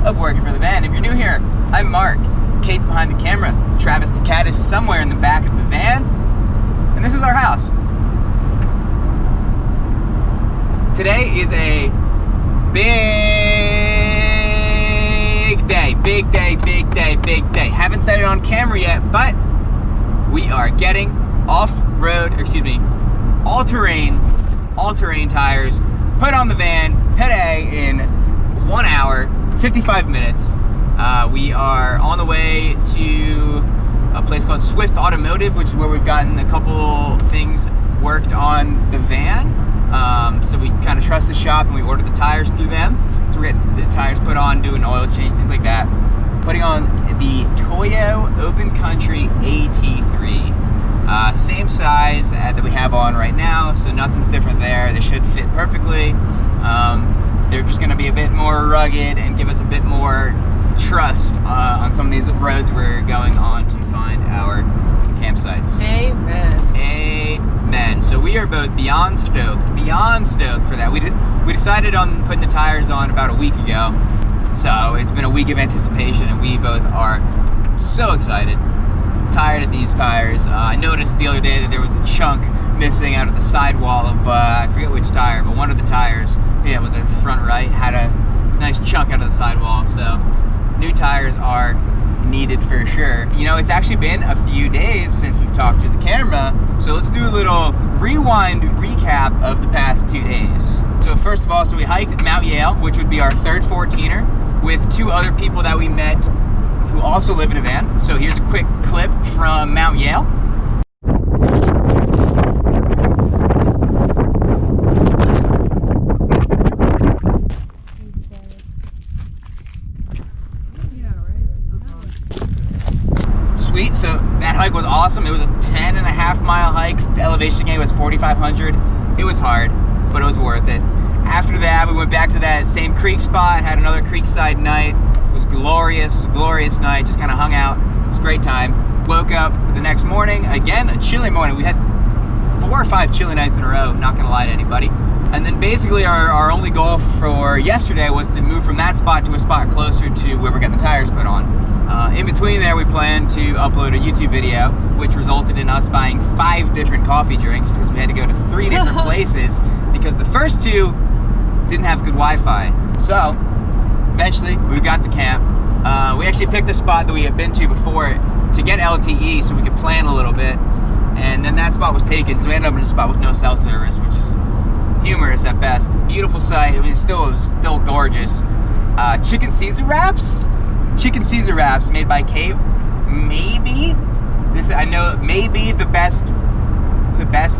of working for the van. If you're new here, I'm Mark. Kate's behind the camera. Travis the cat is somewhere in the back of the van. And this is our house. Today is a big day, big day, big day, big day. Haven't said it on camera yet, but we are getting off-road, all-terrain tires put on the van today in 1 hour, 55 minutes. We are on the way to a place called SWIFT Automotive, which is where we've gotten a couple things worked on the van. So we kind of trust the shop and we order the tires through them. So we're getting the tires put on, doing oil change, things like that. Putting on the Toyo Open Country AT3. Same size that we have on right now, so nothing's different there. They should fit perfectly. They're just going to be a bit more rugged and give us a bit more trust on some of these roads we're going on to find our campsites. Amen. Amen. So we are both beyond stoked for that. We decided on putting the tires on about a week ago, so it's been a week of anticipation, and we both are so excited. Tired of these tires. I noticed the other day that there was a chunk missing out of the sidewall of I forget which tire, but one of the tires, yeah, it was at the front right, had a nice chunk out of the sidewall. So new tires are needed for sure. You know, it's actually been a few days since we've talked to the camera, so let's do a little rewind recap of the past 2 days. So first of all, we hiked Mount Yale, which would be our third 14er, with 2 other people that we met who also live in a van. So here's a quick clip from Mount Yale. Sweet, so that hike was awesome. It was a 10.5 mile hike. The elevation gain was 4,500. It was hard, but it was worth it. After that, we went back to that same creek spot, had another creekside night. It was glorious night, just kind of hung out. It was a great time. Woke up the next morning, again, a chilly morning. We had 4 or 5 chilly nights in a row, not gonna lie to anybody. And then basically our only goal for yesterday was to move from that spot to a spot closer to where we're getting the tires put on. In between there, we planned to upload a YouTube video, which resulted in us buying 5 different coffee drinks because we had to go to 3 different places because the first 2 didn't have good Wi-Fi. So eventually we got to camp. We actually picked a spot that we had been to before to get LTE so we could plan a little bit, and then that spot was taken, so we ended up in a spot with no cell service, which is humorous at best. Beautiful sight. I mean, it was still gorgeous. Chicken Caesar wraps made by Kate. Maybe the best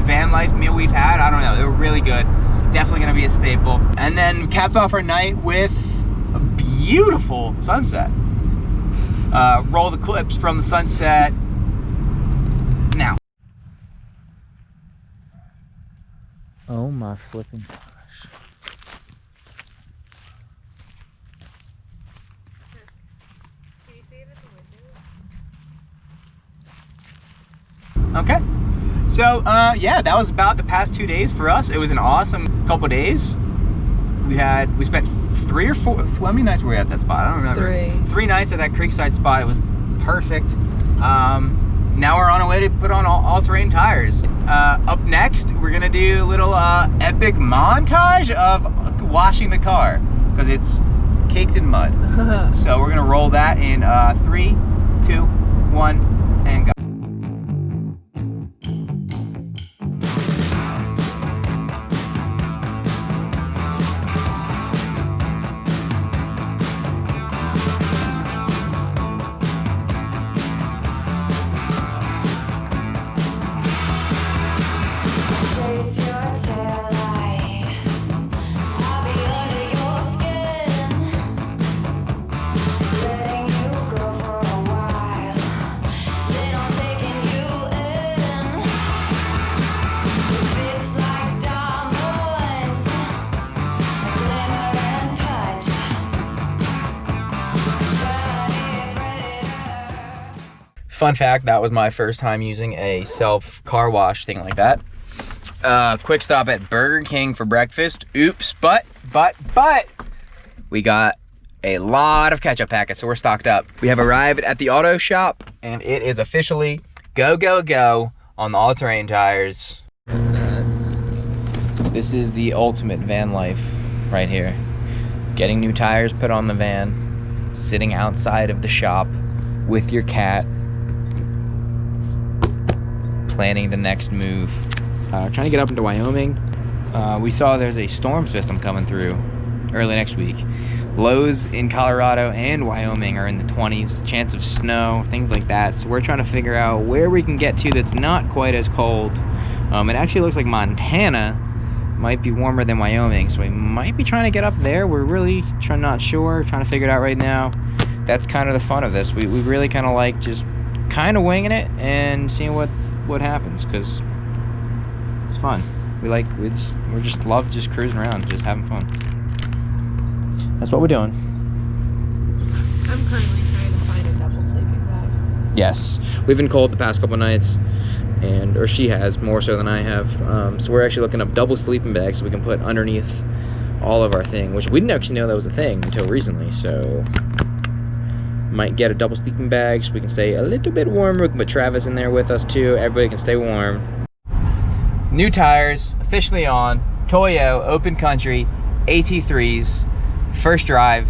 van life meal we've had. I don't know, they were really good. Definitely gonna be a staple. And then capped off our night with a beautiful sunset. Roll the clips from the sunset now. Oh my flipping gosh. Can you see it at the window? Okay. So, yeah, that was about the past 2 days for us. It was an awesome couple days. We spent 3 or 4, how many nights were we at that spot? I don't remember. 3 nights at that creekside spot. It was perfect. Now we're on our way to put on all-terrain tires. Up next, we're gonna do a little epic montage of washing the car because it's caked in mud. So we're gonna roll that in 3, 2, 1, and go. Fun fact, that was my first time using a self car wash thing like that. Quick stop at Burger King for breakfast. Oops, but we got a lot of ketchup packets, so we're stocked up. We have arrived at the auto shop, and it is officially go, go, go on the all-terrain tires. This is the ultimate van life right here. Getting new tires put on the van, sitting outside of the shop with your cat, planning the next move. Trying to get up into Wyoming. We saw there's a storm system coming through early next week. Lows in Colorado and Wyoming are in the 20s, chance of snow, things like that. So we're trying to figure out where we can get to that's not quite as cold. It actually looks like Montana might be warmer than Wyoming, so we might be trying to get up there. We're really not sure, trying to figure it out right now. That's kind of the fun of this. We really kind of like just kind of winging it and seeing what happens, because it's fun. We just love just cruising around, just having fun. That's what we're doing. I'm currently trying to find a double sleeping bag. Yes, we've been cold the past couple nights, or she has more so than I have. So we're actually looking up double sleeping bags so we can put underneath all of our thing, which we didn't actually know that was a thing until recently. So might get a double sleeping bag so we can stay a little bit warmer. We can put Travis in there with us too. Everybody can stay warm. New tires officially on. Toyo Open Country AT3s. First drive.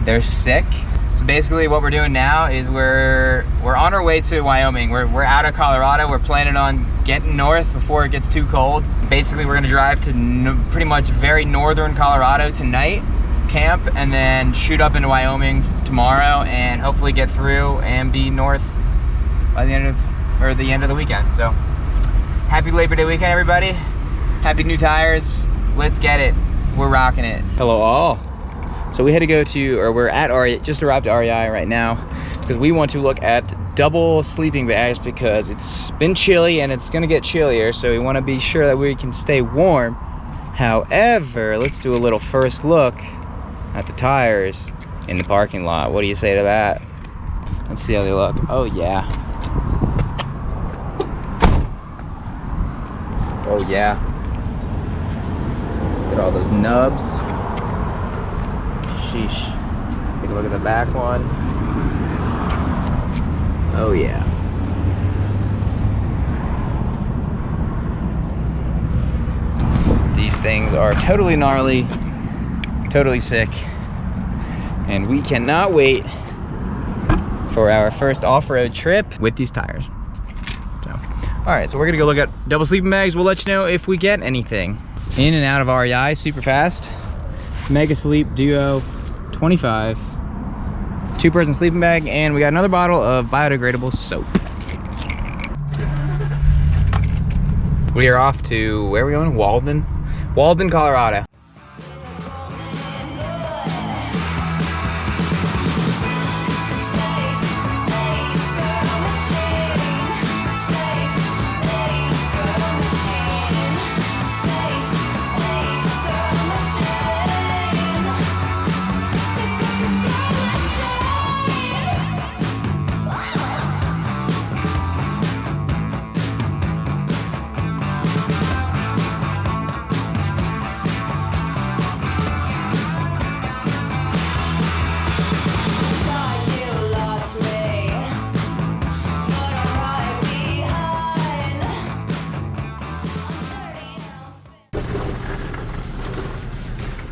They're sick. So basically what we're doing now is we're on our way to Wyoming. We're out of Colorado. We're planning on getting north before it gets too cold. Basically we're gonna drive to pretty much very northern Colorado tonight, camp, and then shoot up into Wyoming tomorrow and hopefully get through and be north by the end of the weekend. So happy Labor Day weekend, everybody. Happy new tires. Let's get it. We're rocking it. Hello all. So we had to go to, or we're at REI, just arrived at REI right now, because we want to look at double sleeping bags because it's been chilly and it's gonna get chillier, so we want to be sure that we can stay warm. However, let's do a little first look at the tires in the parking lot. What do you say to that? Let's see how they look. Oh yeah. Oh yeah. Look at all those nubs. Sheesh. Take a look at the back one. Oh yeah. These things are totally gnarly, totally sick, and we cannot wait for our first off-road trip with these tires. So, all right, so we're gonna go look at double sleeping bags. We'll let you know if we get anything. In and out of REI super fast. Mega Sleep Duo 25, 2-person sleeping bag, and we got another bottle of biodegradable soap. We are off to, where are we going? Walden, Colorado.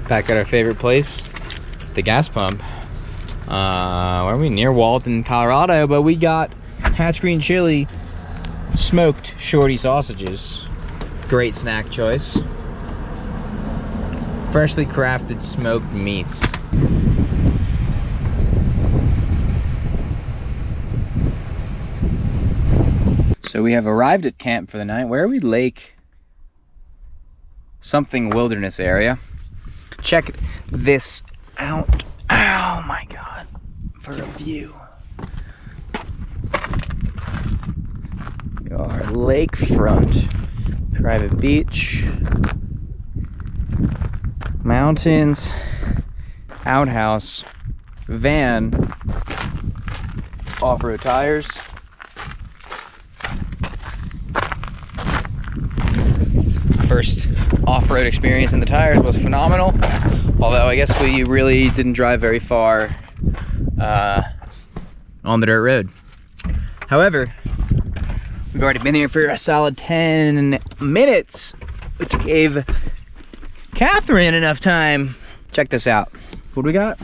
Back at our favorite place, the gas pump. Where are we? Near Walden, Colorado, but we got Hatch Green Chili smoked shorty sausages. Great snack choice. Freshly crafted smoked meats. So we have arrived at camp for the night. Where are we? Lake something wilderness area. Check this out. Oh my God, for a view. Our lakefront, private beach, mountains, outhouse, van, off-road tires. first off-road experience, and the tires was phenomenal. Although I guess we really didn't drive very far on the dirt road. However, we've already been here for a solid 10 minutes, which gave Catherine enough time. Check this out. What do we got?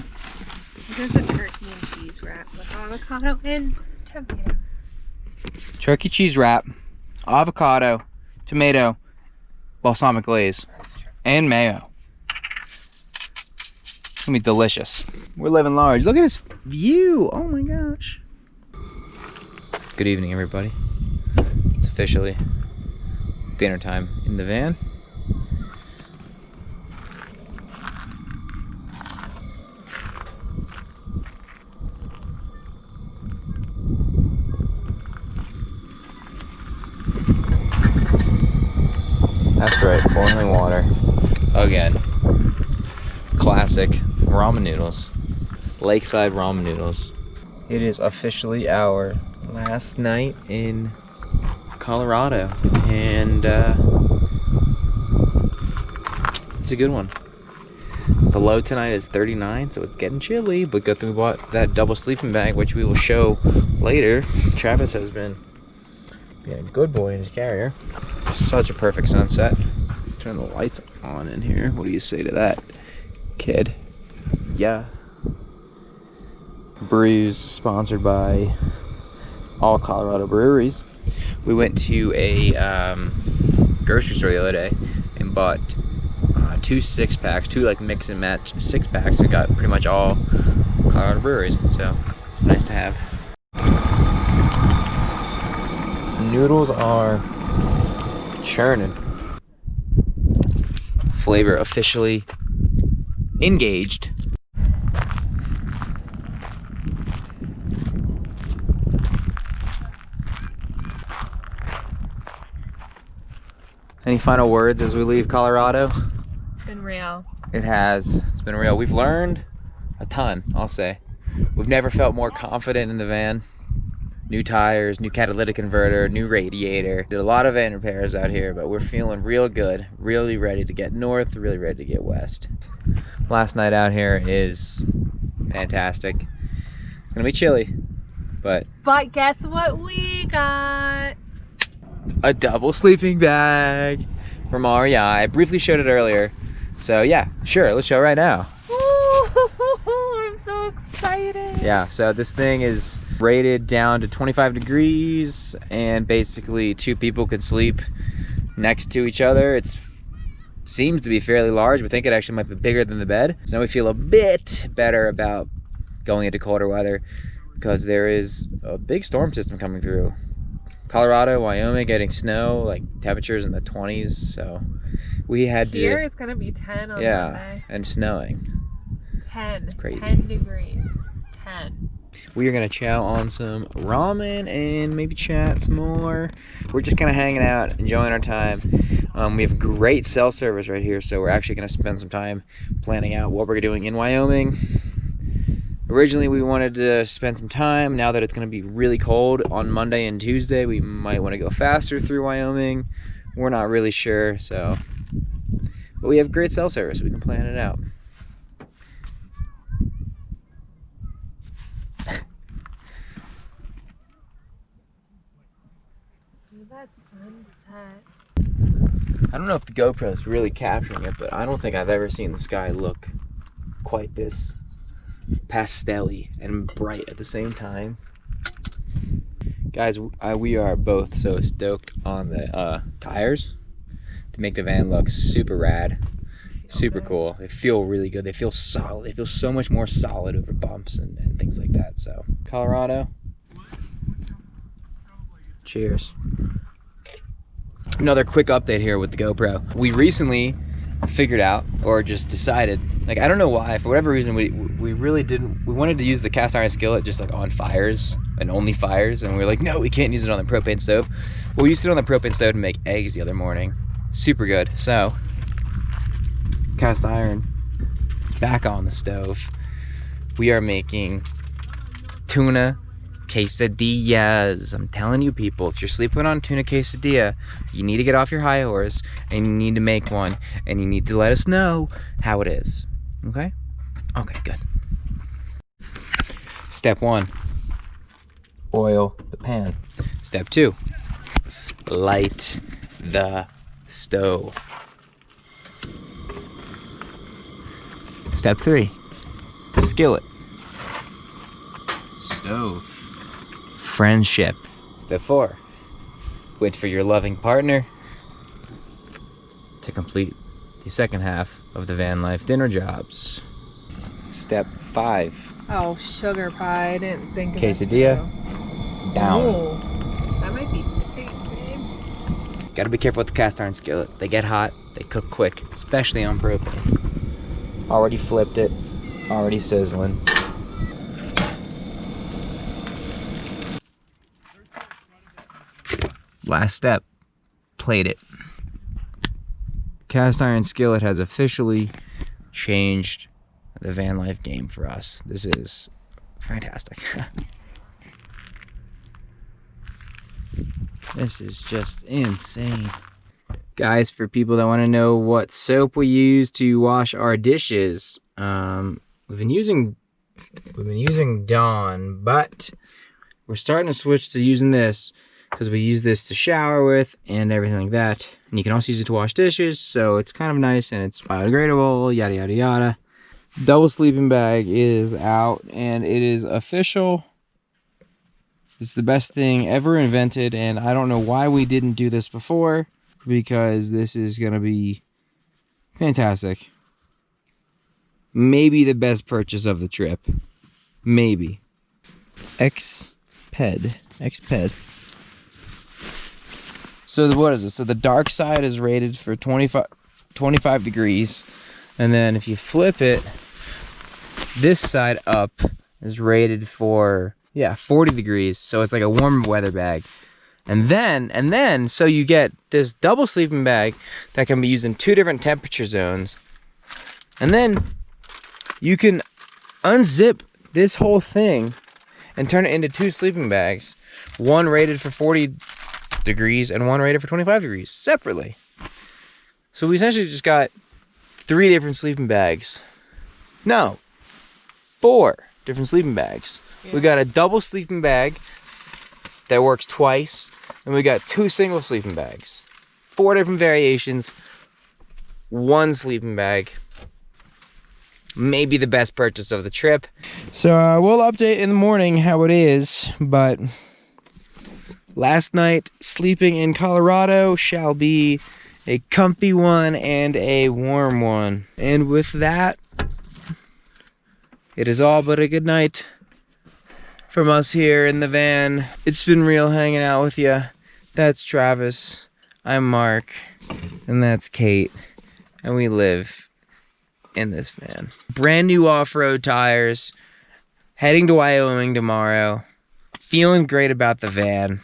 There's a turkey and cheese wrap with avocado and tomato. Turkey cheese wrap, avocado, tomato, balsamic glaze, and mayo. It's gonna be delicious. We're living large. Look at this view. Oh my gosh. Good evening, everybody. It's officially dinner time in the van. That's right, boiling water. Again. Classic ramen noodles. Lakeside ramen noodles. It is officially our last night in Colorado, and it's a good one. The low tonight is 39, so it's getting chilly, but good thing we bought that double sleeping bag, which we will show later. Travis has been being a good boy in his carrier. Such a perfect sunset. Turn the lights on in here. What do you say to that, kid? Yeah. Brews sponsored by all Colorado breweries. We went to a grocery store the other day and bought 2 6-packs, 2 like mix and match 6-packs. I got pretty much all Colorado breweries, so it's nice to have. Noodles are churning. Flavor officially engaged. Any final words as we leave Colorado? It's been real. It has. It's been real. We've learned a ton, I'll say. We've never felt more confident in the van. New tires, new catalytic converter, new radiator. Did a lot of van repairs out here, but we're feeling real good. Really ready to get north, really ready to get west. Last night out here is fantastic. It's gonna be chilly, but guess what we got? a double sleeping bag from REI. I briefly showed it earlier. So yeah, sure, let's show it right now. Ooh, I'm so excited. Yeah, so this thing is rated down to 25 degrees, and basically 2 people could sleep next to each other. It seems to be fairly large. We think it actually might be bigger than the bed. So now we feel a bit better about going into colder weather, because there is a big storm system coming through. Colorado, Wyoming getting snow, like temperatures in the 20s. So we had Here it's gonna be 10 on Monday. And snowing. 10. It's crazy. 10 degrees. 10. We are gonna chow on some ramen and maybe chat some more. We're just kind of hanging out, enjoying our time. We have great cell service right here, so we're actually gonna spend some time planning out what we're doing in Wyoming. Originally, we wanted to spend some time. Now that it's gonna be really cold on Monday and Tuesday, we might want to go faster through Wyoming. We're not really sure, so. But we have great cell service. We can plan it out. That sunset. I don't know if the GoPro is really capturing it, but I don't think I've ever seen the sky look quite this pastel-y and bright at the same time. Guys, we are both so stoked on the tires to make the van look super rad, super cool. They feel really good. They feel solid. They feel so much more solid over bumps and things like that. So, Colorado. Cheers. Another quick update here with the GoPro. We recently figured out, or just decided, like, I don't know why, for whatever reason, we really didn't, we wanted to use the cast iron skillet just like on fires and only fires, and we were like, no, we can't use it on the propane stove. Well, we used it on the propane stove to make eggs the other morning. Super good. So cast iron is back on the stove. We are making tuna quesadillas. I'm telling you people, if you're sleeping on tuna quesadilla, you need to get off your high horse and you need to make one and you need to let us know how it is. Okay? Okay, good. Step 1, oil the pan. Step 2, light the stove. Step 3, skillet. Stove. Friendship. Step 4, wait for your loving partner to complete the second half of the van life dinner jobs. Step 5, Oh, sugar pie. I didn't think of quesadilla this down. Oh, that might be thick, babe. Gotta be careful with the cast iron skillet. They get hot, they cook quick, especially on propane. Already flipped it, already sizzling. Last step, plate it. Cast iron skillet has officially changed the van life game for us. This is fantastic. This is just insane. Guys, for people that want to know what soap we use to wash our dishes, we've been using Dawn, but we're starting to switch to using this because we use this to shower with and everything like that. And you can also use it to wash dishes, so it's kind of nice and it's biodegradable, yada yada yada. Double sleeping bag is out and it is official. It's the best thing ever invented, and I don't know why we didn't do this before, because this is gonna be fantastic. Maybe the best purchase of the trip. Maybe. Xped. So what is it? So the dark side is rated for 25 degrees. And then if you flip it, this side up is rated for, yeah, 40 degrees. So it's like a warm weather bag. And then, so you get this double sleeping bag that can be used in 2 different temperature zones. And then you can unzip this whole thing and turn it into 2 sleeping bags. One rated for 40 degrees and one rated for 25 degrees separately. So we essentially just got 3 different sleeping bags. No, 4 different sleeping bags. Yeah. We got a double sleeping bag that works twice, and we got 2 single sleeping bags. 4 different variations, 1 sleeping bag. Maybe the best purchase of the trip. So we'll update in the morning how it is, but last night sleeping in Colorado shall be a comfy one and a warm one. And with that, it is all but a good night from us here in the van. It's been real hanging out with you. That's Travis, I'm Mark, and that's Kate, and we live in this van. Brand new off-road tires, heading to Wyoming tomorrow, feeling great about the van.